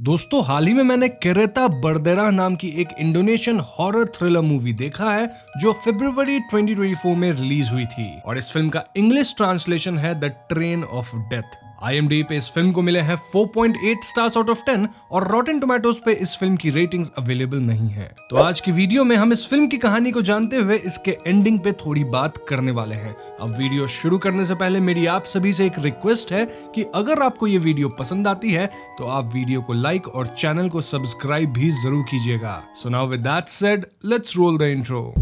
दोस्तों हाल ही में मैंने केरेता बर्देरा नाम की एक इंडोनेशियन हॉरर थ्रिलर मूवी देखा है जो फरवरी 2024 में रिलीज हुई थी और इस फिल्म का इंग्लिश ट्रांसलेशन है the train of death. IMDb पे इस फिल्म को मिले हैं 4.8 स्टार्स आउट ऑफ 10 और रॉटेन टोमेटोज पे इस फिल्म की रेटिंग्स अवेलेबल नहीं है। तो आज की वीडियो में हम इस फिल्म की कहानी को जानते हुए इसके एंडिंग पे थोड़ी बात करने वाले हैं। अब वीडियो शुरू करने से पहले मेरी आप सभी से एक रिक्वेस्ट है कि अगर आपको ये वीडियो पसंद आती है तो आप वीडियो को लाइक और चैनल को सब्सक्राइब भी जरूर कीजिएगा। So now with that said, let's roll the intro.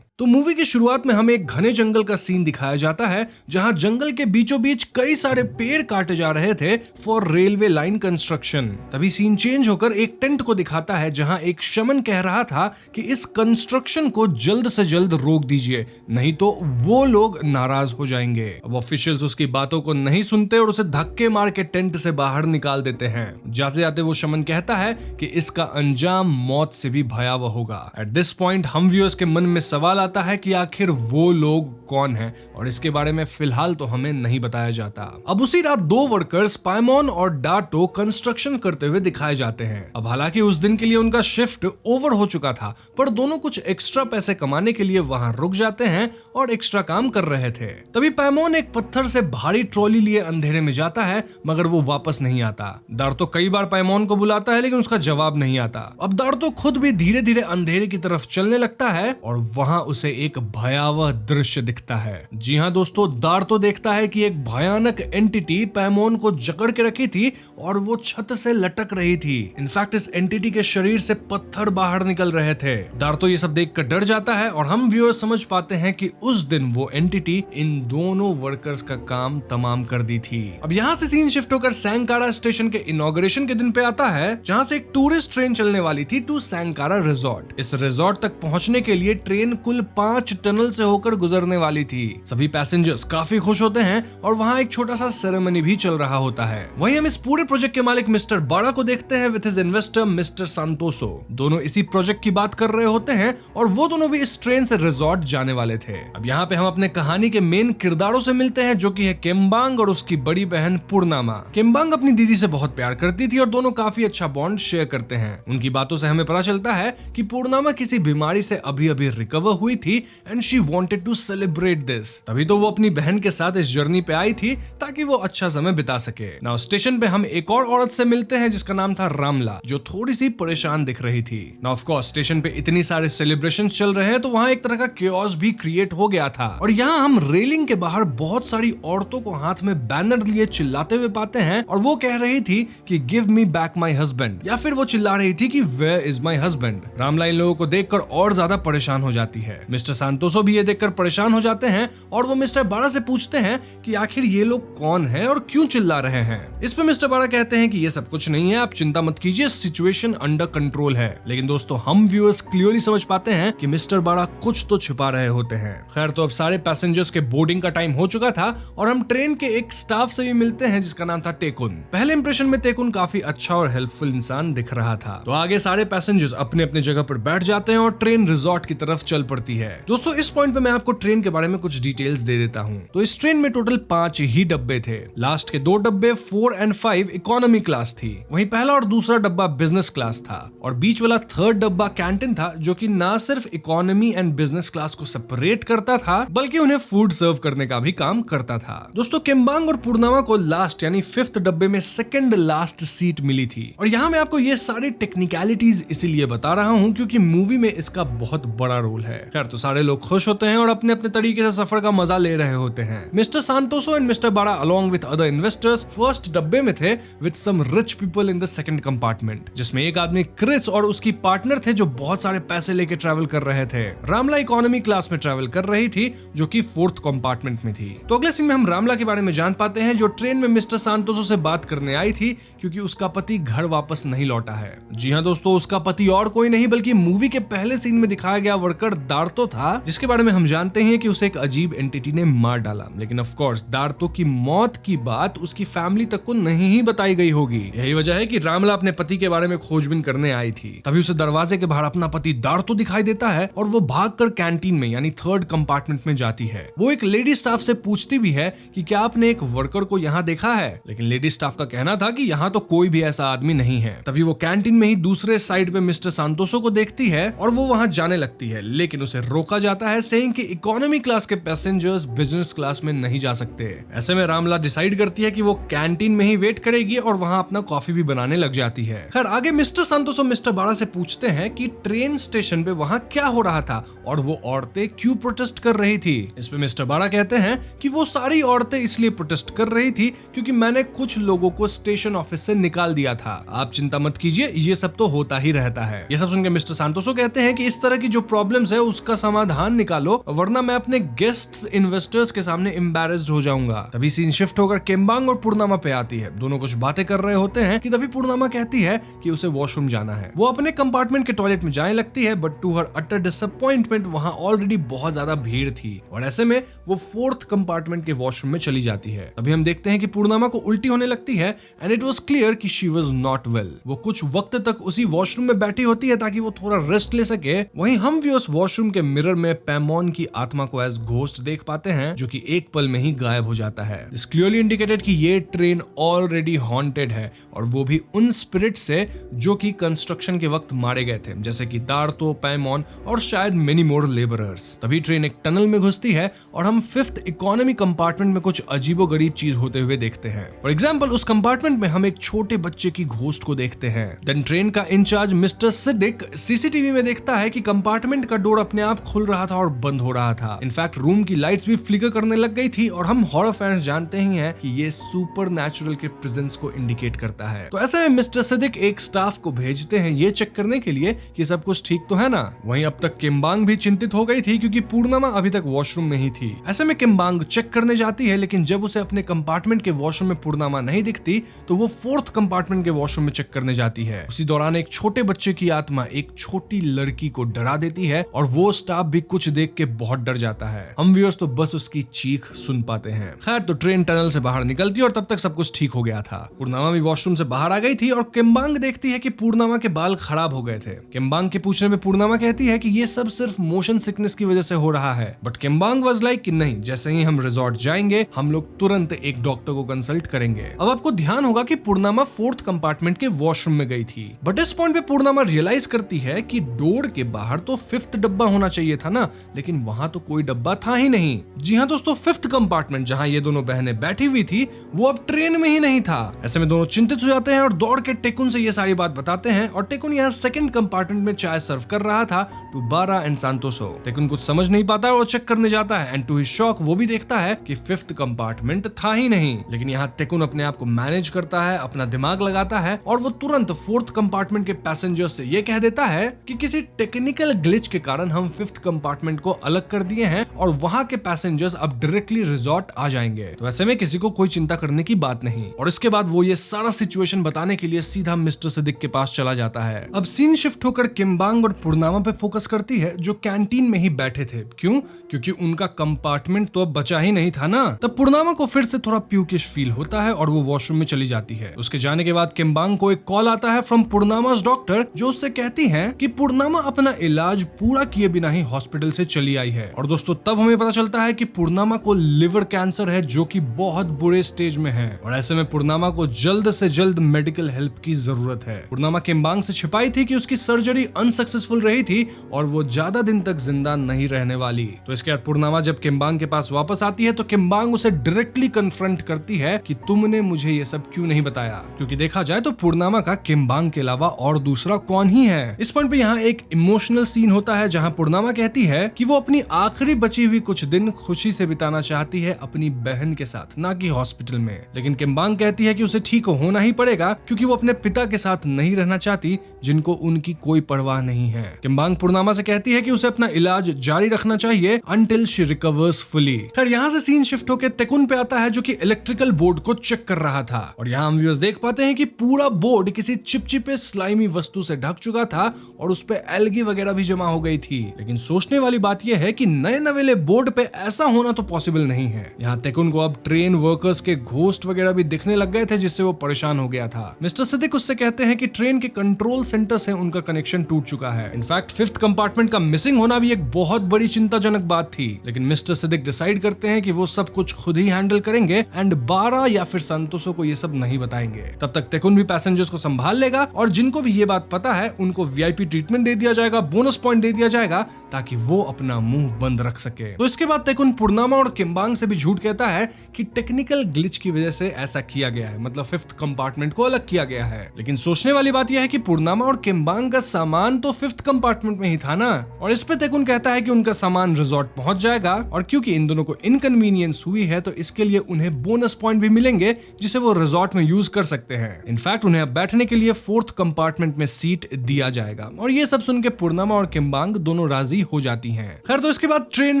तो मूवी की शुरुआत में हमें एक घने जंगल का सीन दिखाया जाता है जहां जंगल के बीचों बीच कई सारे पेड़ काटे जा रहे थे फॉर रेलवे लाइन कंस्ट्रक्शन। तभी सीन चेंज होकर एक टेंट को दिखाता है जहां एक शमन कह रहा था कि इस कंस्ट्रक्शन को जल्द से जल्द रोक दीजिए, नहीं तो वो लोग नाराज हो जाएंगे। अब ऑफिशियल्स उसकी बातों को नहीं सुनते और उसे धक्के मार के टेंट से बाहर निकाल देते हैं। जाते जाते वो शमन कहता है कि इसका अंजाम मौत से भी भयावह होगा। एट दिस पॉइंट हम व्यूअर्स के मन में सवाल आता है कि आखिर वो लोग कौन हैं और इसके बारे में फिलहाल तो हमें नहीं बताया जाता। अब उसी रात दो वर्कर्स पाइमोन और डाटो कंस्ट्रक्शन करते हुए दिखाए जाते हैं। अब हालांकि उस दिन के लिए उनका शिफ्ट ओवर हो चुका था, पर दोनों कुछ एक्स्ट्रा पैसे कमाने के लिए वहां रुक जाते हैं और एक्स्ट्रा काम कर रहे थे। तभी पाइमोन एक पत्थर से भारी ट्रॉली लिए अंधेरे में जाता है, मगर वो वापस नहीं आता। डार्तो कई बार पाइमोन को बुलाता है लेकिन उसका जवाब नहीं आता। अब डार्तो खुद भी धीरे धीरे अंधेरे की तरफ चलने लगता है और वहां उसे एक भयावह दृश्य दिखता है। जी हाँ दोस्तों, डार्तो देखता है कि एक भयानक एंटिटी पैमोन को जकड़ के रखी थी और वो छत से लटक रही थी। इनफैक्ट इस एंटिटी के शरीर से पत्थर बाहर निकल रहे थे। डार्तो ये सब देखकर डर जाता है और हम व्यूअर्स समझ पाते हैं कि उस दिन वो एंटिटी इन दोनों वर्कर्स का काम तमाम कर दी थी। अब यहाँ से सीन शिफ्ट होकर सैंकारा स्टेशन के इनॉग्रेशन के दिन पे आता है जहाँ से एक टूरिस्ट ट्रेन चलने वाली थी टू सैंकारा रिजॉर्ट। इस रिजॉर्ट तक पहुंचने के लिए ट्रेन कुल 5 टनल से होकर गुजरने वाली थी। सभी पैसेंजर्स काफी खुश होते हैं और वहां एक छोटा सा सेरेमनी भी चल रहा होता है। वहीं हम इस पूरे प्रोजेक्ट के मालिक मिस्टर बाड़ा को देखते हैं विद हिज इन्वेस्टर मिस्टर सांतोसो। दोनों इसी प्रोजेक्ट की बात कर रहे होते हैं और वो दोनों भी इस ट्रेन से रिजॉर्ट जाने वाले थे। अब यहाँ पे हम अपने कहानी के मेन किरदारों से मिलते हैं जो कि है केम्बांग और उसकी बड़ी बहन पूर्णिमा। केम्बांग अपनी दीदी से बहुत प्यार करती थी और दोनों काफी अच्छा बॉन्ड शेयर करते हैं। उनकी बातों से हमें पता चलता है कि पूर्णिमा किसी बीमारी से अभी अभी रिकवर हुई थी and she wanted to celebrate this. तभी तो वो अपनी बहन के साथ इस जर्नी पे आई थी ताकि वो अच्छा समय बिता सके। नाउ स्टेशन पे हम एक और औरत से मिलते हैं जिसका नाम था रामला, जो थोड़ी सी परेशान दिख रही थी। नाउ ऑफ कोर्स स्टेशन पे इतनी सारे सेलिब्रेशन चल रहे हैं तो वहां एक तरह का केओस भी क्रिएट हो गया था और यहाँ हम रेलिंग के बाहर बहुत सारी औरतों को हाथ में बैनर लिए चिल्लाते हुए पाते हैं और वो कह रही थी कि give me back my husband, या फिर वो चिल्ला रही थी कि वेयर इज माई हस्बैंड। रामला इन लोगों को देखकर और ज्यादा परेशान हो जाती है। मिस्टर सांतोसो भी ये देखकर परेशान हो जाते हैं और वो मिस्टर बाड़ा से पूछते हैं कि आखिर ये लोग कौन हैं और क्यों चिल्ला रहे हैं। इस पे मिस्टर बाड़ा कहते हैं कि ये सब कुछ नहीं है, आप चिंता मत कीजिए, सिचुएशन अंडर कंट्रोल है। लेकिन दोस्तों हम व्यूअर्स क्लियरली समझ पाते हैं कि मिस्टर बाड़ा कुछ तो छिपा रहे होते हैं। खैर तो अब सारे पैसेंजर्स के बोर्डिंग का टाइम हो चुका था और हम ट्रेन के एक स्टाफ से भी मिलते हैं जिसका नाम था टेकुन। पहले इंप्रेशन में टेकुन काफी अच्छा और हेल्पफुल इंसान दिख रहा था। तो आगे सारे पैसेंजर्स अपने अपने जगह पर बैठ जाते हैं और ट्रेन रिजॉर्ट की तरफ चल पड़ती है। दोस्तों इस पॉइंट पे मैं आपको ट्रेन के बारे में कुछ डिटेल्स दे देता हूं। तो इस ट्रेन में टोटल 5 ही डब्बे थे। लास्ट के 2 डब्बे 4 और 5 इकोनॉमी क्लास थी, वहीं पहला और दूसरा डब्बा बिजनेस क्लास था और बीच वाला 3rd डब्बा कैंटीन था जो कि ना सिर्फ इकोनॉमी एंड बिजनेस क्लास को सेपरेट करता था बल्कि उन्हें फूड सर्व करने का भी काम करता था। दोस्तों केम्बांग और पूर्णिमा को लास्ट यानी 5th डब्बे में 2nd लास्ट सीट मिली थी और यहाँ मैं आपको ये सारी टेक्निकलिटीज इसीलिए बता रहा हूँ क्योंकि मूवी में इसका बहुत बड़ा रोल है। खैर तो सारे लोग खुश होते हैं और अपने अपने तरीके से सफर का मजा ले रहे होते हैं। Mister Santoso and mister Bada along with other investors first डब्बे में थे with some rich people in the 2nd compartment, जिसमें एक आदमी क्रिस और उसकी पार्टनर थे जो बहुत सारे पैसे लेके ट्रैवल कर रहे थे। रामला इकोनॉमी क्लास में ट्रैवल कर रही थी जो कि 4th कंपार्टमेंट में थी। तो अगले सीन में हम रामला के बारे में जान पाते हैं जो ट्रेन में मिस्टर सांतोसो से बात करने आई थी क्योंकि उसका पति घर वापस नहीं लौटा है। जी हाँ दोस्तों, उसका पति और कोई नहीं बल्कि मूवी के पहले सीन में दिखाया गया वर्कर डार्तो दार्तो था, जिसके बारे में हम जानते हैं कि उसे एक अजीब एंटिटी ने मार डाला, लेकिन ऑफ कोर्स दार्तो की मौत की बात उसकी फैमिली तक को नहीं ही बताई गई होगी। यही वजह है कि रामला अपने पति के बारे में खोजबीन करने आई थी। तभी उसे दरवाजे के बाहर अपना पति दार्तो दिखाई देता है और वो भागकर कैंटीन में यानी थर्ड कंपार्टमेंट में जाती है। वो एक लेडी स्टाफ से पूछती भी है कि क्या आपने एक वर्कर को यहाँ देखा है, लेकिन लेडी स्टाफ का कहना था कि यहाँ तो कोई भी ऐसा आदमी नहीं है। तभी वो कैंटीन में ही दूसरे साइड पे मिस्टर सांतोसो को देखती है और वो वहां जाने लगती है, लेकिन उसे रोका जाता है सेइंग कि इकोनॉमी क्लास के पैसेंजर्स बिजनेस क्लास में नहीं जा सकते। ऐसे में रामला डिसाइड करती है कि वो कैंटीन में ही वेट करेगी और वहां अपना कॉफी भी बनाने लग जाती है। खैर आगे मिस्टर सांतोसो मिस्टर बारा से पूछते हैं कि ट्रेन स्टेशन पे वहां क्या हो रहा था और वो औरतें क्यों प्रोटेस्ट कर रही थी। इस पे मिस्टर बारा कहते हैं कि वो सारी औरतें इसलिए प्रोटेस्ट कर रही थी क्योंकि मैंने कुछ लोगों को स्टेशन ऑफिस से निकाल दिया था। आप चिंता मत कीजिए, ये सब तो होता ही रहता है। ये सब सुनकर मिस्टर सांतोसो कहते हैं कि इस तरह की जो प्रॉब्लम्स है उसका समाधान निकालो, वरना मैं अपने गेस्ट्स इन्वेस्टर्स के सामने एम्बैरेस्ड हो जाऊंगा। तभी सीन शिफ्ट होकर केम्बांग और पूर्णिमा पे आती है। दोनों कुछ बातें कर रहे होते हैं कि तभी पूर्णिमा कहती है कि उसे वॉशरूम जाना है। वो अपने कंपार्टमेंट के टॉयलेट में जाने लगती है, but to her utter disappointment वहां ऑलरेडी बहुत ज्यादा भीड़ थी और ऐसे में वो फोर्थ कंपार्टमेंट के वॉशरूम में चली जाती है। तभी हम देखते हैं कि पूर्णिमा को उल्टी होने लगती है एंड इट वाज क्लियर कि शी वाज नॉट वेल। वो कुछ वक्त तक उसी वॉशरूम में बैठी होती है ताकि वो थोड़ा रेस्ट ले सके। वहीं हम भी उस वॉशरूम के मिरर में पैमोन की आत्मा को एज घोस्ट देख पाते हैं, जो कि एक पल में ही गायब हो जाता है। दिस क्लियरली इंडिकेटेड कि ये ट्रेन ऑलरेडी हॉन्टेड है और वो भी उन स्पिरिट से जो कि कंस्ट्रक्शन के वक्त मारे गए थे, जैसे कि दार्तो, पैमोन और शायद मेनी मोर लेबरर्स। तभी ट्रेन एक टनल में घुसती है और हम फिफ्थ इकोनॉमी कंपार्टमेंट में कुछ अजीबोगरीब चीज होते हुए देखते हैं। फॉर एग्जांपल उस कंपार्टमेंट में हम एक छोटे बच्चे की घोस्ट को देखते हैं। देन ट्रेन का इंचार्ज मिस्टर सिद्दिक सीसीटीवी में देखता है कि कंपार्टमेंट का डोर अपने आप खुल रहा था और बंद हो रहा था। इनफैक्ट रूम की लाइट्स भी फ्लिकर करने लग गई थी और हम हॉरर फैंस जानते ही हैं कि ये सुपरनैचुरल के प्रेजेंस को इंडिकेट करता है। तो ऐसे में मिस्टर सिद्दिक एक स्टाफ को भेजते हैं ये चेक करने के लिए कि सब कुछ ठीक तो है ना। वहीं अब तक किम्बांग भी चिंतित हो गई थी क्योंकि पूर्णिमा अभी तक वॉशरूम में ही थी। ऐसे में किम्बांग चेक करने जाती है, लेकिन जब उसे अपने कंपार्टमेंट के वॉशरूम में पूर्णिमा नहीं दिखती तो वो फोर्थ कंपार्टमेंट के वॉशरूम में चेक करने जाती है। उसी दौरान एक छोटे बच्चे की आत्मा एक छोटी लड़की को डरा देती है और वो स्टाफ भी कुछ देख के बहुत डर जाता है। हम व्यूअर्स तो बस उसकी चीख सुन पाते हैं। खैर तो ट्रेन टनल से बाहर निकलती है और तब तक सब कुछ ठीक हो गया था। पूर्णिमा भी वॉशरूम से बाहर आ गई थी और किम्बांग देखती है कि पूर्णिमा के बाल खराब हो गए थे। किम्बांग के पूछने में पूर्णिमा कहती है कि ये सब सिर्फ मोशन सिकनेस की वजह से हो रहा है, बट किम्बांग वाज लाइक कि नहीं, जैसे ही हम रिजॉर्ट जाएंगे हम लोग तुरंत एक डॉक्टर को कंसल्ट करेंगे। अब आपको ध्यान होगा कि पूर्णिमा फोर्थ कंपार्टमेंट के वॉशरूम में गई थी, बट इस पॉइंट पे पूर्णिमा रियलाइज करती है कि डोर के बाहर तो फिफ्थ डब्बा होना चाहिए था ना, लेकिन वहां तो कोई डब्बा था ही नहीं। जी हाँ दोस्तों, फिफ्थ कंपार्टमेंट जहां ये दोनों बहनें बैठी हुई थी वो अब ट्रेन में ही नहीं था। ऐसे में दोनों चिंतित हो जाते हैं और दौड़ के टेकुन से ये सारी बात बताते हैं और टेकुन यहाँ सेकंड कंपार्टमेंट में चाय सर्व कर रहा था टू बारा एंड सांतोसो। टेकुन कुछ समझ नहीं पाता और चेक करने जाता है एंड टू हिज शॉक वो भी देखता है कि फिफ्थ कंपार्टमेंट था ही नहीं। लेकिन यहाँ टेकुन अपने आप को मैनेज करता है, अपना दिमाग लगाता है और वो तुरंत फोर्थ कंपार्टमेंट के पैसेंजर से ये कह देता है कि किसी टेक्निकल ग्लिच के कारण हम फिफ्थ कंपार्टमेंट को अलग कर दिए हैं और वहां के पैसेंजर्स अब डायरेक्टली रिजॉर्ट आ जाएंगे। तो ऐसे में किसी को कोई चिंता करने की बात नहीं। और इसके बाद वो ये सारा सिचुएशन बताने के लिए सीधा मिस्टर सिद्दिक के पास चला जाता है। अब सीन शिफ्ट होकर किम्बांग और पूर्णिमा पे फोकस करती है जो कैंटीन में ही बैठे थे। क्यों? क्योंकि उनका कंपार्टमेंट तो अब बचा ही नहीं था ना। तब पूर्णिमा को फिर से थोड़ा प्यूकिश फील होता है और वो वॉशरूम में चली जाती है। उसके जाने के बाद किम्बांग को एक कॉल आता है फ्रॉम पूर्णिमा's डॉक्टर, जो उससे कहती है कि पूर्णिमा अपना इलाज पूरा किए बिना ही हॉस्पिटल से चली आई है। और दोस्तों तब हमें पता चलता है कि पूर्णिमा को लिवर कैंसर है जो कि बहुत बुरे स्टेज में है और ऐसे में पूर्णिमा को जल्द से जल्द मेडिकल हेल्प की जरूरत है। पूर्णिमा किम्बांग से छिपाई थी कि उसकी सर्जरी अनसक्सेसफुल रही थी और वो ज्यादा दिन तक जिंदा नहीं रहने वाली। तो इसके बाद पूर्णिमा जब किम्बांग के पास वापस आती है तो किम्बांग उसे डायरेक्टली कन्फ्रंट करती है कि तुमने मुझे ये सब क्यों नहीं बताया, क्योंकि देखा जाए तो पूर्णिमा का किम्बांग के अलावा और दूसरा कौन ही है। इस पॉइंट पे यहाँ एक इमोशनल सीन होता है जहाँ पूर्णिमा कहती है कि वो अपनी आखिरी बची हुई कुछ दिन खुशी से बिताना चाहती है अपनी बहन के साथ, ना कि हॉस्पिटल में। लेकिन किम्बांग कहती है कि उसे ठीक होना ही पड़ेगा क्योंकि वो अपने पिता के साथ नहीं रहना चाहती जिनको उनकी कोई परवाह नहीं है। किम्बांग पूर्णिमा से कहती है कि उसे अपना इलाज जारी रखना चाहिए until she recovers fully। खैर यहाँ से सीन शिफ्ट होकर टेकुन पे आता है जो कि इलेक्ट्रिकल बोर्ड को चेक कर रहा था और यहाँ हम व्यूअर्स देख पाते हैं कि पूरा बोर्ड किसी चिपचिपे स्लाइमी वस्तु से ढक चुका था और उस पे एल्गी वगैरह भी जमा हो गई थी। लेकिन सोचने वाली बात यह है कि नए नवेले बोर्ड पे ऐसा होना तो पॉसिबल नहीं है। यहाँ तेकुन को अब ट्रेन वर्कर्स के घोस्ट वगैरह भी दिखने लग गए थे, जिससे वो परेशान हो गया था। मिस्टर सिद्दीक उससे कहते हैं कि ट्रेन के कंट्रोल सेंटर से उनका कनेक्शन टूट चुका है। इनफैक्ट फिफ्थ कंपार्टमेंट का मिसिंग होना भी एक बहुत बड़ी चिंताजनक बात थी, लेकिन मिस्टर सिद्दीक डिसाइड करते हैं कि वो सब कुछ खुद ही हैंडल करेंगे एंड 12 या फिर संतोषो को ये सब नहीं बताएंगे। तब तक तेकुन भी पैसेंजर्स को संभाल लेगा और जिनको भी ये बात पता है उनको वीआईपी ट्रीटमेंट दे दिया जाएगा, बोनस पॉइंट दे दिया जाएगा ताकि वो अपना मुंह बंद रख सके। तो इसके बाद तेकुन पुरनामा और किम्बांग से भी झूठ कहता है कि टेक्निकल ग्लिच की वजह से ऐसा किया गया है, मतलब फिफ्थ कंपार्टमेंट को अलग किया गया है। लेकिन सोचने वाली बात यह है कि पुरनामा और किम्बांग का सामान तो फिफ्थ कंपार्टमेंट में ही था ना। और इस पे तेकुन कहता है कि उनका सामान रिजॉर्ट पहुंच जाएगा और क्योंकि इन दोनों को इनकन्वीनियंस हुई है तो इसके लिए उन्हें बोनस पॉइंट भी मिलेंगे जिसे वो रिजॉर्ट में यूज कर सकते हैं। इनफैक्ट उन्हें अब बैठने के लिए फोर्थ कंपार्टमेंट में सीट दिया जाएगा। और ये सब सुन के पुरनामा और किम्बांग दोनों राजी हो जाती हैं। खैर तो इसके बाद ट्रेन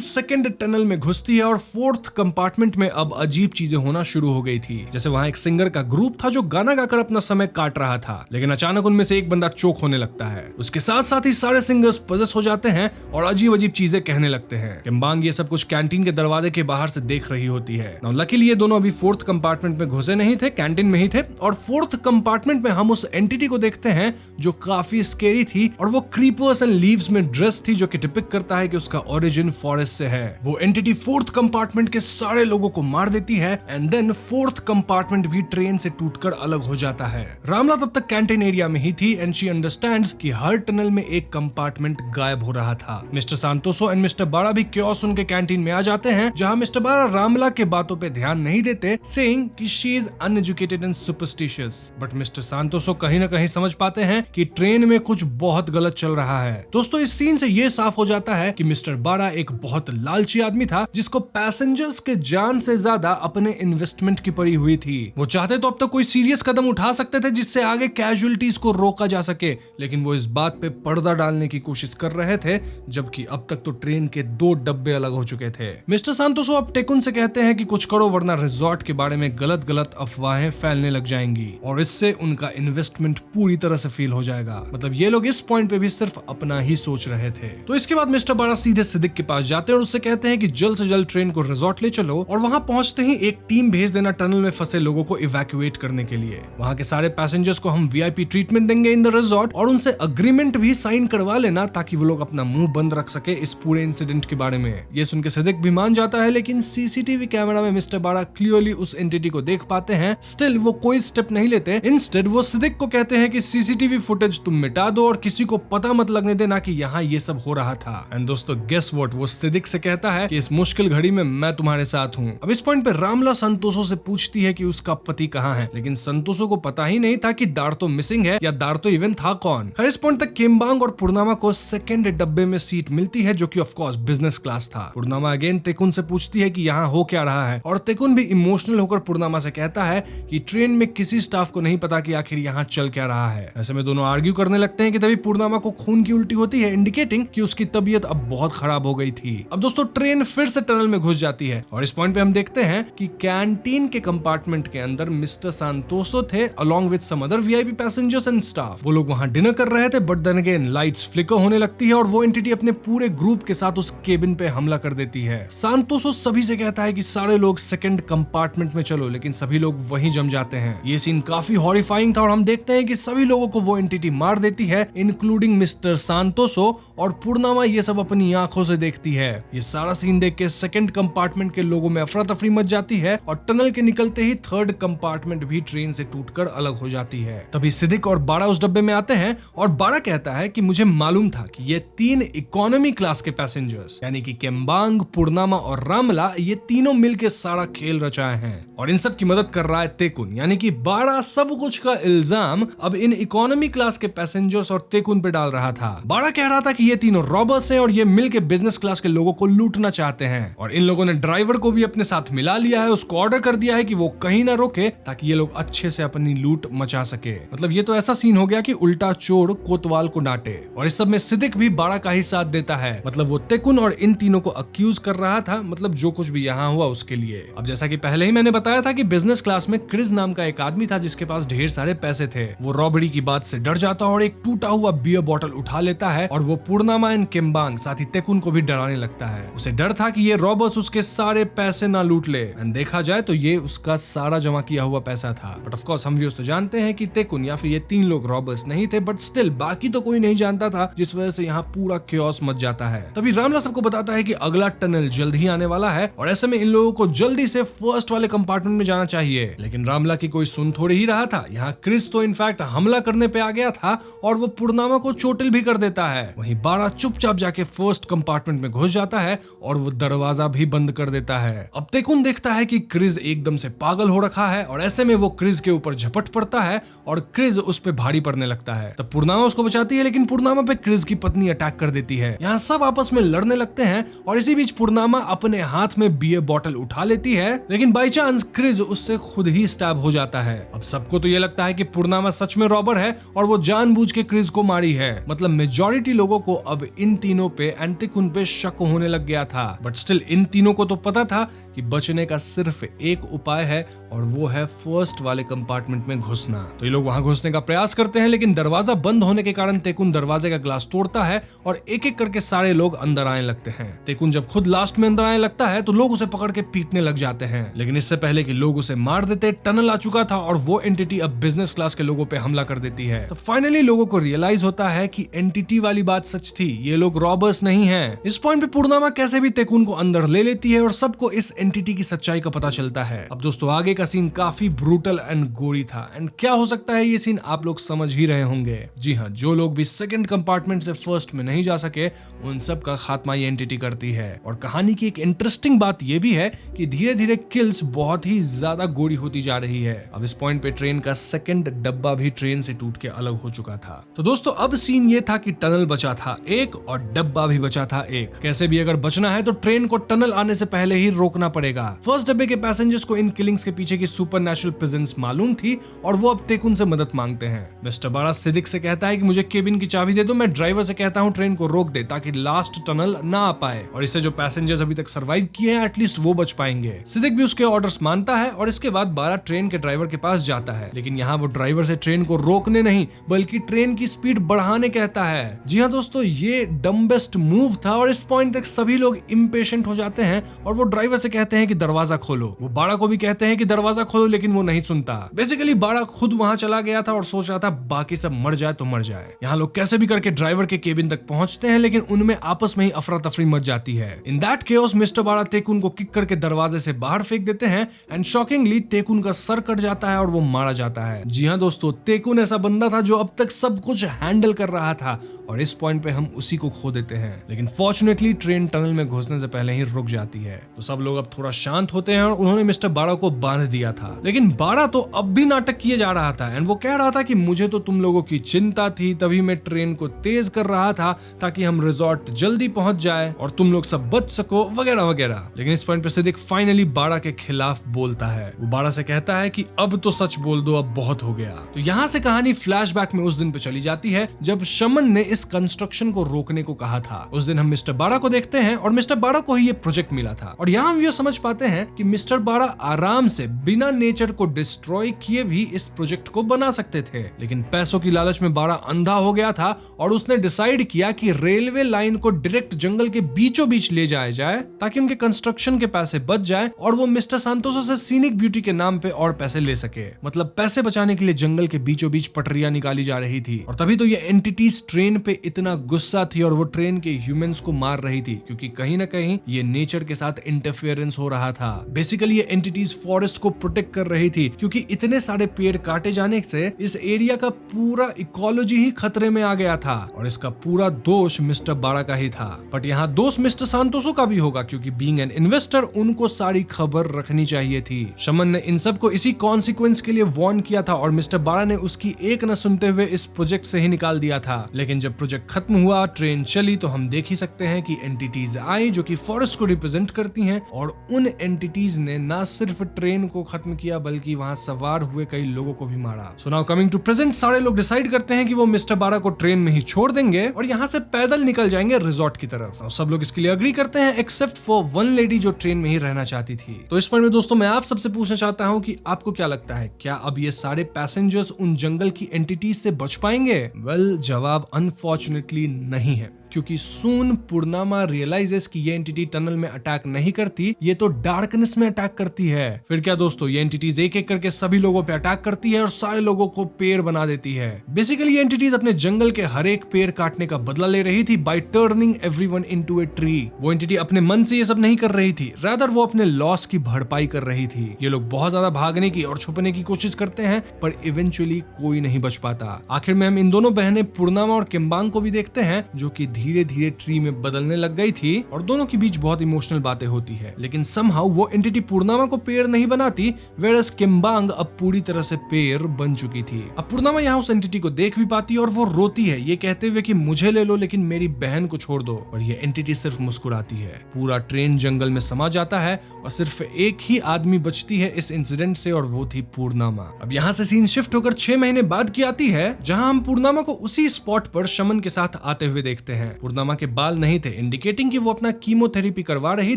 सेकंड टनल में घुसती है और फोर्थ कंपार्टमेंट में अब अजीब चीजें होना शुरू हो गई थी। जैसे वहां एक सिंगर का ग्रुप था जो गाना गाकर अपना समय काट रहा था, लेकिन अचानक उनमें से एक बंदा चोक होने लगता है। उसके साथ साथ ही सारे सिंगर्स पजेस हो जाते हैं और अजीब अजीब चीजें कहने लगते हैं। किम्बांग ये सब कुछ कैंटीन के दरवाजे के बाहर से देख रही होती है। लकीली ये दोनों अभी फोर्थ कंपार्टमेंट में घुसे नहीं थे, कैंटीन में ही थे। और फोर्थ कंपार्टमेंट में हम उस एंटिटी को देखते हैं जो काफी स्केरी थी और वो क्रीपर्स एंड लीव्स में ड्रेस थी, जो कि डिपिक्ट करता है कि उसका ओरिजिन फॉरेस्ट से है। वो एंटिटी फोर्थ कंपार्टमेंट के सारे लोगों को मार देती है एंड देन फोर्थ कंपार्टमेंट भी ट्रेन से टूटकर अलग हो जाता है। रामला तब तक कैंटीन एरिया में ही थी एंड शी अंडरस्टैंड्स कि हर टनल में एक कंपार्टमेंट गायब हो रहा था। मिस्टर सांतोसो एंड मिस्टर बारा भी क्योस उनके कैंटीन में आ जाते हैं, जहां मिस्टर बारा रामला के बातों पे ध्यान नहीं देते, सेइंग कि she is uneducated and superstitious. But mister Santoso कहीं ना कहीं समझ पाते हैं कि ट्रेन में कुछ बहुत गलत चल रहा है। दोस्तों इस सीन से ये साफ हो जाता है कि मिस्टर बारा एक बहुत लालची आदमी था जिसको पैसेंजर्स के जान से ज्यादा अपने इन्वेस्टमेंट की पड़ी हुई थी। वो चाहते तो अब तक कोई सीरियस कदम उठा सकते थे जिससे आगे कैजुअलिटीज को रोका जा सके, लेकिन वो इस बात पे पर्दा डालने की कोशिश कर रहे थे, जबकि अब तक तो ट्रेन के 2 डब्बे अलग हो चुके थे। मिस्टर सांतोसो अब टेकुन से कहते हैं कि कुछ करो वरना रिजॉर्ट के बारे में गलत गलत अफवाहें फैलने लग जाएंगी और इससे उनका इन्वेस्टमेंट पूरी तरह से फेल हो जाएगा। मतलब ये लोग इस पॉइंट पे भी सिर्फ अपना ही सोच रहे थे। तो इसके बाद मिस्टर बारा सीधे सिद्दीक के पास जाते हैं और उससे कहते हैं कि जल्द से जल्द ट्रेन को रिजॉर्ट ले चलो और वहां पहुंचते ही एक टीम भेज देना टनल में फंसे लोगों को इवैक्यूएट करने के लिए। वहां के सारे पैसेंजर्स को हम वीआईपी ट्रीटमेंट देंगे इन द रिजॉर्ट और उनसे अग्रीमेंट भी साइन करवा लेना ताकि वो लोग अपना मुंह बंद रख सके इस पूरे इंसिडेंट के बारे में। ये सुन के सिद्दीक भी मान जाता है, लेकिन सीसीटीवी कैमरा में मिस्टर बारा क्लियरली उस एंटिटी को देख पाते हैं। स्टिल वो कोई स्टेप नहीं लेते। इंस्टेड वो सिद्दीक को कहते हैं कि सीसीटीवी फुटेज तुम मिटा दो और किसी को पता मत लगने देना कि यहाँ ये सब हो रहा था। एंड दोस्तों गेस व्हाट, वो सिद्दीक से कहता है कि इस मुश्किल घड़ी में मैं तुम्हारे साथ हूँ। अब इस पॉइंट पे रामला संतोषो से पूछती है कि उसका पति कहाँ है, लेकिन संतोषो को पता ही नहीं था कि दार्तो मिसिंग है या दार्तो इवन था कौन। हर इस पॉइंट तक किम्बांग और पुरनामा को सेकंड डब्बे में सीट मिलती है जो कि ऑफ कोर्स बिजनेस क्लास था। पुरनामा अगेन तेकुन से पूछती है कि यहाँ हो क्या रहा है और तेकुन भी इमोशनल होकर पुरनामा से कहता है कि ट्रेन में किसी स्टाफ को नहीं पता कि आखिर यहाँ चल क्या रहा है। ऐसे में दोनों आर्ग्यू करने लगते हैं कि तभी पुरनामा को खून की उल्टी होती है, इंडिकेटिंग कि उसकी तबीयत अब बहुत खराब हो गई थी। अब दोस्तों ट्रेन फिर से टनल में घुस जाती है और इस पॉइंट पे हम देखते हैं कि कैंटीन के कंपार्टमेंट के अंदर मिस्टर सांतोसो थे along with some other VIP passengers and staff. वो लोग वहां डिनर कर रहे थे, but then again lights flicker होने लगती है और वो एंटिटी अपने पूरे ग्रुप के साथ उस केबिन पे हमला कर देती है। सांतोसो सभी से कहता है कि सारे लोग सेकंड कंपार्टमेंट में चलो, लेकिन सभी लोग वहीं जम जाते हैं। ये सीन काफी हॉरिफाइंग था और हम देखते हैं कि सभी लोगों को वो एंटिटी मार देती है, इंक्लूडिंग मिस्टर सांतोसो, और पुरनामा ये सब अपनी आंखों से देखती है। ये सारा सीन देख के सेकंड कंपार्टमेंट के लोगों में अफरा तफरी मच जाती है और टनल के निकलते ही थर्ड कंपार्टमेंट भी ट्रेन से टूटकर अलग हो जाती है। तभी सिद्दीक और बारा उस डब्बे में आते हैं और बारा कहता है कि मुझे मालूम था कि ये 3 इकोनॉमी क्लास के पैसेंजर्स यानी कि किम्बांग, पुरनामा और रामला ये तीनों मिलके सारा खेल रचाए हैं और इन सब की मदद कर रहा है तेकुन, यानी कि बारा सब कुछ का इल्जाम अब इन इकोनॉमी क्लास के पैसेंजर्स और तेकुन पे डाल रहा था। बारा कह रहा था कि ये तीनों रॉबर्स हैं और ये मिलके बिजनेस क्लास के लोगों को लूटना चाहते हैं और इन लोगों ने ड्राइवर को भी अपने साथ मिला लिया है, उसको ऑर्डर कर दिया है कि वो कहीं ना रोके ताकि ये लोग अच्छे से अपनी लूट मचा सके। मतलब ये तो ऐसा सीन हो गया कि उल्टा चोर कोतवाल को डांटे। और इस सब में सिद्दीक भी बारा का ही साथ देता है, मतलब वो तेकुन और इन तीनों को अक्यूज कर रहा था, मतलब जो कुछ भी यहाँ हुआ उसके लिए। अब जैसा कि पहले ही मैंने बताया था कि बिजनेस क्लास में क्रिस नाम का एक आदमी था जिसके पास ढेर सारे पैसे थे। वो रॉबरी की बात से डर जाता और एक टूटा हुआ बियर बॉटल उठा लेता है और वो पुरनामा एंड किम्बांग साथ ही तेकुन को भी डराने लगता है। उसे डर था कि ये रॉबर्स उसके सारे पैसे ना लूट ले, एंड देखा जाए तो ये उसका सारा जमा किया हुआ पैसा था। बट ऑफ कोर्स हम व्यूअर्स तो जानते हैं कि तेकुन या फिर ये 3 लोग रॉबर्स नहीं थे, बट स्टिल बाकी तो कोई नहीं जानता था, जिस वजह से यहाँ पूरा क्योस मच जाता है। तभी रामला सबको बताता है कि अगला टनल जल्द ही आने वाला है और ऐसे में इन लोगों को जल्दी से फर्स्ट वाले कंपार्टमेंट में जाना चाहिए। लेकिन रामला की कोई सुन थोड़ी ही रहा था। यहाँ क्रिस तो इनफैक्ट हमला करने पे आ गया था और वो पुरनामा को चोटिल भी कर देता है। वहीं बारा चुपचाप जाके फर्स्ट कंपार्टमेंट में घुस जाता है और वो दरवाजा भी बंद कर देता है। अब तेकुन देखता है कि क्रिस एकदम से पागल हो रखा है और ऐसे में वो क्रिस के ऊपर झपट पड़ता है और क्रिस उस पे भारी पड़ने लगता है। तब पुरनामा उसको बचाती है, लेकिन पुरनामा पे क्रिस की पत्नी अटैक कर देती है। यहाँ सब आपस में लड़ने लगते हैं और इसी बीच पुरनामा अपने हाथ में बियर बॉटल उठा लेती है, लेकिन बाई चांस क्रिस उससे खुद ही स्टैब हो जाता है। अब सबको तो ये लगता है कि पुरनामा सच में रॉबर है और वो जानबूझ के क्रिस को मारी है। मतलब मेजॉरिटी लोगों को अब इन तीनों पे एंड तेकुन पे शक होने लग गया था। बट स्टिल इन तीनों को तो पता था कि बचने का सिर्फ एक उपाय है और वो है फर्स्ट वाले कंपार्टमेंट में घुसना। तो ये लोग वहां घुसने का प्रयास करते हैं, लेकिन दरवाजा बंद होने के कारण तेकुन दरवाजे का ग्लास तोड़ता है और एक एक करके सारे लोग अंदर आने लगते हैं। तेकुन जब खुद लास्ट में अंदर आने लगता है तो लोग उसे पकड़ के पीटने लग जाते हैं, लेकिन इससे पहले कि लोग उसे मार देते, टनल आ चुका था और वो एंटिटी अब बिजनेस क्लास के लोगों पे हमला कर देती है। तो फाइनली लोगों को रियलाइज होता है कि एंटिटी वाली बात सच थी, ये लोग रॉबर्स नहीं हैं। इस पॉइंट पे पुरनामा कैसे भी तेकुन को अंदर ले लेती है और सबको इस एंटिटी की सच्चाई का पता चलता है। अब दोस्तों आगे का सीन काफी ब्रूटल एंड गोरी था, एंड क्या हो सकता है ये सीन आप लोग समझ ही रहे होंगे। जी हाँ, जो लोग भी सेकंड कंपार्टमेंट से फर्स्ट में नहीं जा सके उन सब का खात्मा ये एंटिटी करती है। और कहानी की एक इंटरेस्टिंग बात ये भी है कि धीरे धीरे किल्स बहुत ही ज्यादा गोरी होती जा रही है। अब इस पॉइंट पे ट्रेन का सेकंड डब्बा भी ट्रेन से टूट के अलग हो चुका था। तो दोस्तों अब सीन ये था कि टनल बचा था एक और डब्बा भी बचा था एक। कैसे भी अगर बचना है तो ट्रेन को टनल आने से पहले ही रोकना पड़ेगा। फर्स्ट डब्बे के पैसेंजर्स को इन किलिंग्स के पीछे की सुपरनैचुरल प्रेजेंस मालूम थी और वो अब तेकुन से मदद मांगते हैं। मिस्टर बारा सिदिक से कहता है कि मुझे केबिन की चाबी दे दो, मैं ड्राइवर से कहता हूँ ट्रेन को रोक दे ताकि लास्ट टनल ना आ पाए और इससे जो पैसेंजर्स अभी तक सरवाइव किए हैं एटलीस्ट वो बच पाएंगे। सिदिक भी उसके ऑर्डर्स मानता है और इसके बाद बारा ट्रेन के ड्राइवर के पास जाता है, लेकिन यहाँ वो ड्राइवर से ट्रेन को रोकने नहीं बल्कि ट्रेन की स्पीड बढ़ाने कहता है। जी हाँ दोस्तों, ये डम्बेस्ट मूव था और इस पॉइंट तक सभी लोग इम्पेशेंट हो जाते हैं और वो ड्राइवर से कहते हैं कि दरवाजा खोलो। वो बाड़ा को भी कहते हैं कि दरवाजा खोलो, लेकिन वो नहीं सुनता। बेसिकली बाड़ा खुद वहां चला गया था और सोच रहा था बाकी सब मर जाए तो मर जाए। यहाँ लोग कैसे भी करके ड्राइवर के केबिन तक पहुंचते हैं, लेकिन उनमें आपस में ही अफरा तफरी मच जाती है। इन दैट केओस मिस्टर बाड़ा तेकुन को किक करके दरवाजे से बाहर फेंक देते हैं एंड शॉकिंगली तेकुन का सर कट जाता है और वो मारा जाता है। जी हाँ दोस्तों, तेकुन ऐसा बंदा था जो अब तक सब कुछ हैंडल कर रहा था और इस पॉइंट पे हम उसी को खो देते हैं। लेकिन फॉर्चुनेटली ट्रेन टनल में घुसने से पहले ही रुक जाती है। तो सब लोग अब थोड़ा शांत होते हैं और उन्होंने मिस्टर बाड़ा को बांध दिया था, लेकिन बाड़ा तो अब भी नाटक किए जा रहा था एंड वो कह रहा था कि मुझे तो तुम लोगों की चिंता थी, तभी मैं ट्रेन को तेज कर रहा था ताकि हम रिजॉर्ट जल्दी पहुंच जाए और तुम लोग सब बच सको वगैरह वगैरह। लेकिन इस पॉइंट पे सिद्दीक फाइनली बाड़ा के खिलाफ बोलता है। वो बाड़ा से कहता है कि अब तो सच बोल दो, अब बहुत हो गया। तो यहाँ से कहानी फ्लैशबैक में उस दिन पे चली जाती है जब शमन ने इस कंस्ट्रक्शन को रोकने को कहा था। उस दिन हम मिस्टर बाड़ा को देखते हैं और मिस्टर बाड़ा को ही ये प्रोजेक्ट मिला था और यहाँ हम ये समझ पाते हैं कि मिस्टर बाड़ा आराम से बिना नेचर को डिस्ट्रॉय किए भी इस प्रोजेक्ट को बना सकते थे, लेकिन पैसों की लालच में बाड़ा अंधा हो गया था और उसने डिसाइड किया कि रेलवे लाइन को डायरेक्ट जंगल के बीचों बीच ले जाया जाए ताकि उनके कंस्ट्रक्शन के पैसे बच जाए और वो मिस्टर सांतोसो से सीनिक ब्यूटी के नाम पे और पैसे ले सके। मतलब पैसे बचाने के लिए जंगल के बीचों बीच पटरियां निकाली जा रही थी और तभी तो ये एंटिटीज ट्रेन पे इतना गुस्सा थी और वो ट्रेन के ह्यूमंस को मार रही थी, क्योंकि कहीं ना कहीं ये नेचर के साथ इंटरफेरेंस हो रहा था। बेसिकली ये एंटिटीज फॉरेस्ट को प्रोटेक्ट कर रही थी, क्योंकि इतने सारे पेड़ काटे जाने से इस एरिया का पूरा इकोलॉजी ही खतरे में आ गया था और इसका पूरा दोष मिस्टर बाड़ा का ही था। बट यहाँ दोष मिस्टर सांतोसो का भी होगा, क्योंकि बीइंग एन इन्वेस्टर उनको सारी खबर रखनी चाहिए थी। शमन ने इन सबको इसी कॉन्सिक्वेंस के लिए वार्न किया था और मिस्टर बाड़ा ने उसकी एक न सुनते हुए इस प्रोजेक्ट से ही निकाल दिया था। लेकिन जब प्रोजेक्ट खत्म हुआ, ट्रेन चली, तो हम देख ही सकते हैं कि एंटिटीज आई जो कि फॉरेस्ट को रिप्रेजेंट करती हैं और उन एंटिटीज ने न सिर्फ ट्रेन को खत्म किया बल्कि वहां सवार हुए कई लोगों को भी मारा। So now coming to present, सारे लोग डिसाइड करते हैं कि वो मिस्टर बाड़ा को ट्रेन में ही छोड़ देंगे और यहाँ से पैदल निकल जाएंगे रिजॉर्ट की तरफ। और सब लोग इसके लिए अग्री करते हैं एक्सेप्ट फॉर वन लेडी जो ट्रेन में ही रहना चाहती थी। तो इस पॉइंट में दोस्तों मैं आप सबसे पूछना चाहता हूँ कि आपको क्या लगता है, क्या अब ये सारे पैसेंजर्स उन जंगल की एंटिटीज से बच पाएंगे? वेल, जवाब अनफॉर्चुनेटली नहीं है। क्योंकि सून पूर्णिमा रियलाइजेस कि ये एंटिटी टनल में अटैक नहीं करती, ये तो डार्कनेस में अटैक करती है। फिर क्या दोस्तों, ये एंटिटीज एक एक करके सभी लोगों पे अटैक करती है और सारे लोगों को पेड़ बना देती है। बेसिकली ये एंटिटीज अपने जंगल के हर एक पेड़ काटने का बदला ले रही थी bye turning everyone into a tree. वो एंटिटी अपने मन से ये सब नहीं कर रही थी, रादर वो अपने लॉस की भरपाई कर रही थी। ये लोग बहुत ज्यादा भागने की और छुपने की कोशिश करते हैं पर इवेंचुअली कोई नहीं बच पाता। आखिर में हम इन दोनों बहनें पूर्णिमा और किम्बांग को भी देखते हैं जो कि धीरे धीरे ट्री में बदलने लग गई थी और दोनों के बीच बहुत इमोशनल बातें होती है। लेकिन समहाउ वो एंटिटी पूर्णिमा को पेड़ नहीं बनाती, वेयरएज किम्बांग अब पूरी तरह से पेड़ बन चुकी थी। अब पूर्णिमा यहाँ उस एंटिटी को देख भी पाती है और वो रोती है ये कहते हुए कि मुझे ले लो लेकिन मेरी बहन को छोड़ दो, और ये एंटिटी सिर्फ मुस्कुराती है। पूरा ट्रेन जंगल में समा जाता है और सिर्फ एक ही आदमी बचती है इस इंसिडेंट से और वो थी पूर्णिमा। अब यहाँ से सीन शिफ्ट होकर 6 महीने बाद की आती है जहाँ हम पूर्णिमा को उसी स्पॉट पर शमन के साथ आते हुए देखते हैं। पूर्णिमा के बाल नहीं थे, इंडिकेटिंग कि वो अपना कीमोथेरेपी करवा रही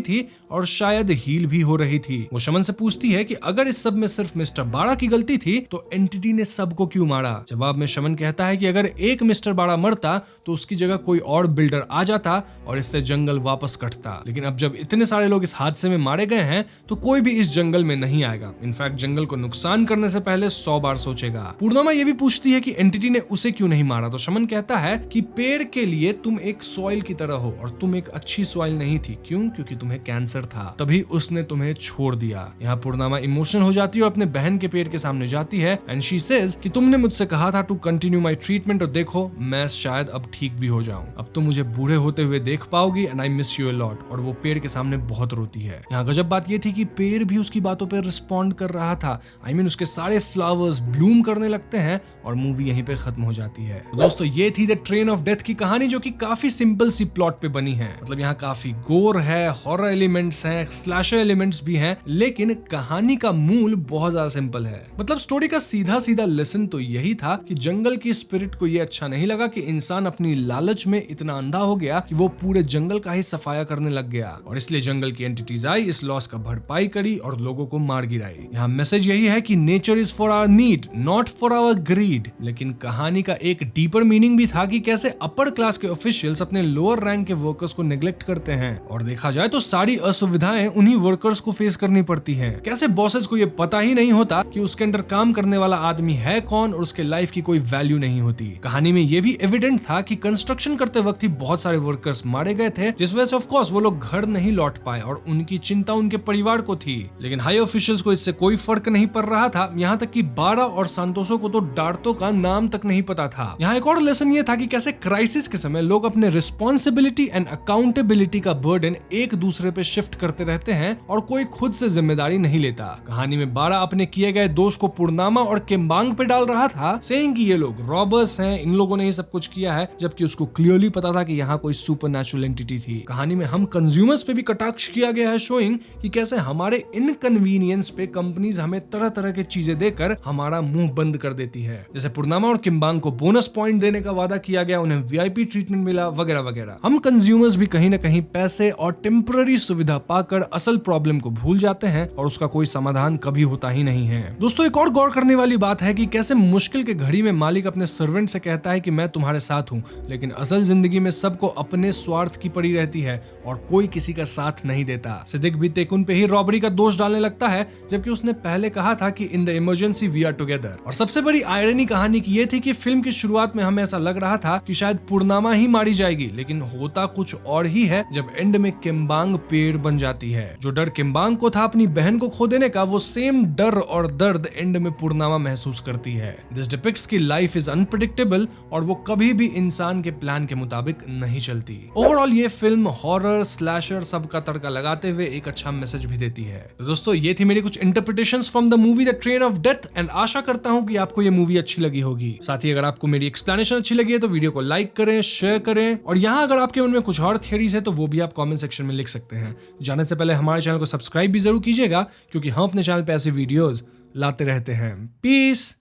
थी और शायद हील भी हो रही थी। वो शमन से पूछती है कि अगर इस सब में सिर्फ मिस्टर बाड़ा की गलती थी तो एंटिटी ने सबको क्यों मारा। जवाब में शमन कहता है कि अगर एक मिस्टर बाड़ा मरता तो उसकी जगह कोई और बिल्डर आ जाता और इससे जंगल वापस कटता, लेकिन अब जब इतने सारे लोग इस हादसे में मारे गए हैं तो कोई भी इस जंगल में नहीं आएगा। इनफैक्ट जंगल को नुकसान करने से पहले 100 बार सोचेगा। पूर्णिमा ये भी पूछती है कि एंटिटी ने उसे क्यों नहीं मारा, तो शमन कहता है कि पेड़ के लिए तुम एक सॉइल की तरह हो और तुम एक अच्छी सॉइल नहीं थी। क्यों? क्योंकि तुम्हें कैंसर था, तभी उसने तुम्हें छोड़ दिया। यहाँ पूर्णिमा इमोशनल हो जाती है और अपने बहन के पेड़ के सामने जाती है एंड शी सेज कि तुमने मुझसे कहा था टू कंटिन्यू माय ट्रीटमेंट और देखो मैं शायद अब ठीक भी हो जाऊं। अब तो मुझे बूढ़े होते हुए देख पाओगी and I miss you a lot. और वो पेड़ के सामने बहुत रोती है। यहाँ गजब बात ये थी कि पेड़ भी उसकी बातों पर रिस्पॉन्ड कर रहा था। आई मीन उसके सारे फ्लावर्स ब्लूम करने लगते हैं और मूवी यहीं पे खत्म हो जाती है। तो दोस्तों ये थी द ट्रेन ऑफ डेथ की कहानी जो कि काफी सिंपल सी प्लॉट पे बनी है। मतलब यहाँ काफी गोर है, हॉरर एलिमेंट्स हैं, स्लैशर एलिमेंट्स भी हैं, लेकिन कहानी का मूल बहुत ज्यादा सिंपल है। मतलब स्टोरी का सीधा सीधा लेसन तो यही था कि जंगल की स्पिरिट को ये अच्छा नहीं लगा कि इंसान अपनी लालच में इतना अंधा हो गया कि वो पूरे जंगल का ही सफाया करने लग गया और इसलिए जंगल की एंटिटीज आई, इस लॉस का भरपाई करी और लोगों को मार गिराई। यहाँ मैसेज यही है कि nature is for our need not for our greed. लेकिन कहानी का एक डीपर मीनिंग भी था कि कैसे अपर क्लास के ऑफिशियल्स अपने लोअर रैंक के वर्कर्स को नेग्लेक्ट करते हैं और देखा जाए तो सारी असुविधाएं उन्हीं वर्कर्स को फेस करनी पड़ती हैं। कैसे बॉसेस को ये पता ही नहीं होता कि उसके अंडर काम करने वाला आदमी है कौन और उसके लाइफ की कोई वैल्यू नहीं होती। कहानी में ये भी एविडेंट था कि कंस्ट्रक्शन करते वक्त ही बहुत सारे वर्कर्स मारे गए थे, जिस वजह से ऑफ कोर्स वो लोग घर नहीं लौट पाए और उनकी चिंता उनके परिवार को थी। लेकिन हाई ऑफिशियल्स को इससे कोई फर्क नहीं पड़ रहा था, यहाँ तक कि बाड़ा और सांतोसो को तो डार्तो का नाम तक नहीं पता था। यहाँ एक और लेसन ये था कि कैसे क्राइसिस के समय लोग अपने रिस्पॉन्सिबिलिटी एंड अकाउंटेबिलिटी का बर्डन एक दूसरे पे शिफ्ट करते रहते हैं और कोई खुद से जिम्मेदारी नहीं लेता। कहानी में बाड़ा अपने किए गए दोष को पूर्णिमा और किम्बांग पे डाल रहा था, सेइंग कि ये लोग रॉबर्स हैं, इन लोगों ने ये सब कुछ किया है, जबकि उसको क्लियरली पता था कि यहाँ कोई सुपरनैचुरल एंटिटी थी। कहानी में हम कंज्यूमर्स पे भी कटाक्ष किया गया है, शोइंग कि कैसे हमारे इनकन्वीनियंस पे कंपनीज हमें तरह तरह की चीजें देकर हमारा मुंह बंद कर देती है। जैसे पूर्णिमा और किम्बांग को बोनस पॉइंट देने का वादा किया गया, उन्हें वीआईपी ट्रीटमेंट मिला वगैरह वगैरह। हम कंज्यूमर्स भी कहीं ना कहीं पैसे और टेम्पररी सुविधा पाकर असल प्रॉब्लम को भूल जाते हैं और उसका कोई समाधान कभी होता ही नहीं है। दोस्तों एक और गौर करने वाली बात है कि कैसे मुश्किल के घड़ी में मालिक अपने सर्वेंट से कहता है कि मैं तुम्हारे साथ हूँ, लेकिन असल जिंदगी में सबको अपने स्वार्थ की पड़ी रहती है और कोई किसी का साथ नहीं देता। सिद्दीक भी तेकुन पे ही रॉबरी का दोष डालने लगता है, जबकि उसने पहले कहा था कि in the emergency we are together. और सबसे बड़ी आयरनी कहानी की ये थी कि फिल्म की शुरुआत में हमें ऐसा लग रहा था कि शायद पूर्णिमा ही मारी जाएगी, लेकिन होता कुछ और ही है जब एंड में किम्बांग पेड़ बन जाती है। जो डर किम्बांग को था अपनी बहन को खो देने का, वो सेम डर और दर्द एंड में पूर्णिमा महसूस करती है। दिस डिपिक्ट्स की लाइफ इज अनप्रेडिक्टेबल और वो कभी भी इंसान के प्लान के मुताबिक नहीं चलती। ओवरऑल ये फिल्म हॉरर, स्लैशर सब का तड़का लगाते हुए एक अच्छा मैसेज भी देती है। तो दोस्तों ये थी मेरी कुछ interpretations from the movie the train of death and आशा करता हूं कि आपको ये मूवी अच्छी लगी होगी। साथ ही अगर आपको मेरी एक्सप्लेनेशन अच्छी लगी है तो वीडियो को लाइक करें, शेयर करें और यहाँ अगर आपके मन में कुछ और थियरीज है तो वो भी आप कमेंट सेक्शन में लिख सकते हैं। जाने से पहले हमारे चैनल को सब्सक्राइब भी जरूर कीजिएगा क्योंकि हम अपने चैनल पे ऐसे वीडियोस लाते रहते हैं। पीस।